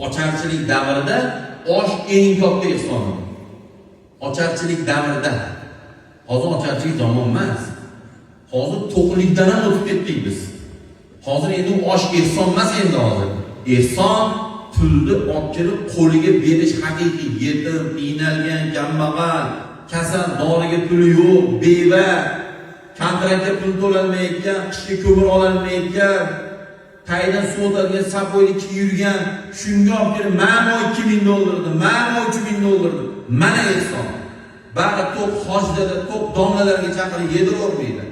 Ocharchilik davrida osh eng katta ehson. Ocharchilik davrida. Hozir ocharchilik zamon emas. Hozir to'qlikdan ham o'tib ketdik biz. Hozir endi osh ehson emas endi hozir. Ehson pulni olib kelib qo'liga berish haqiqiy. Yetim, qiynalgan, kambag'al, kasal, doriga puli yo'q, beva, kontraktga pul to'lanmayotgan, qishga ko'mir ololmayotgan, taydan suv o'tadigan sapoyni kiyib yurgan, shunga olib kelib, "Mana $2000, mana $3000." Mana ehson. Bari to'q hojdada, to'q domlalarga chaqirib yediravermaydi.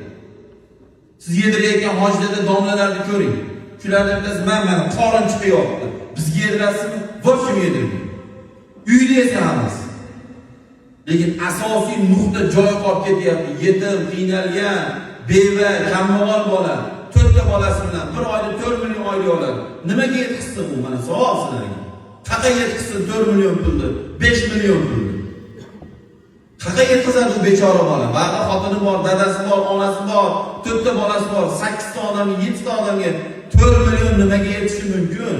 Siz yedirayotgan hojdada domlalarni ko'ring. Shulardan biz mana qorin chiqyapti. Bizga yedirasizmi? Voshim yedirmaydi. Uyda esa hammasi. Lekin asosiy nuqta joy qolib ketyapti. Yetim, qiynalgan, beva, kambag'al bola, 4 ta bolasi bilan 1 oyda 4 million oylik oladi. Nimaga yetqizsin bu? Mana savol sizlarga. Qaqa yetqizsin 4 million pulni, 5 million pulni. Qaqa yetkazadi bu bechora bola. Ba'zi xotini bor, dadasi bor, onasi bor, 4 ta bolasi bor, 8 ta odam, 7 ta odamga 4 million nimaga yetishi mumkin?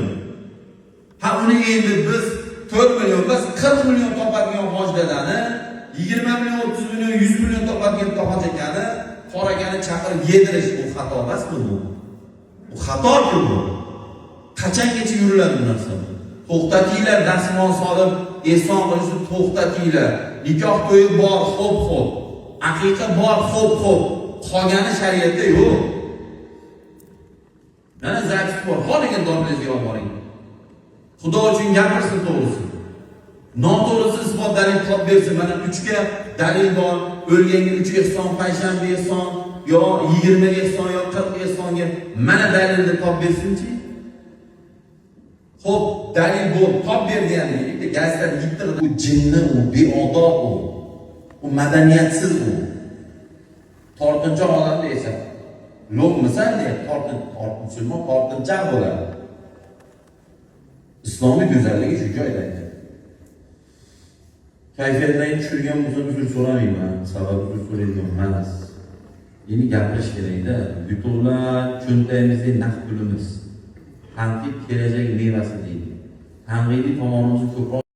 Ha, uni endi biz 4 million emas, 40 million topadigan hojdadani, 20 million, 30 million, 100 million topadigan hojakani, qorakani chaqirib yedirish bu xato emasmi bu? Bu xatodir bu. Qachongacha yuriladi bu narsa? To'xtatinglar, dasmon solib, ehson qilishni to'xtatinglar. Nikoh to'yi bor, xo'p. Aqiqa bor, xo'p. Qolgani shariatda yo'q. Mana zapis bor. Xohlagan domlangizga olib boring. Xudo uchun gapirsin to'g'risi. Noto'g'risi isbot dalil topib bersin. Mana 3 ga dalil bor. O'lganga 3 ehson, payshanba ehson, yo 20 ehson, yo 40 ehsonga mana dalilni topib bersin-chi. Xo'p, dalil bor, topib berdi yani. Bitta gazlar yittir, bu jinni, u beodob u. U madaniyatsiz u. Tortinchoq odam desa, lo'qmisan deb tortinchoq bo'ladi. Islomiy go'zalligi shu joyda. Kayfiyatdan tushirgan uzr so'ramayman, sababi uzr so'raydigan emas. Yeni gapirish kerakda, yutuqlar cho'ntagimizda naqd pulimiz. Tanqid kelajak mevasi deydi. Tanqidiy tomonimizni ko'proq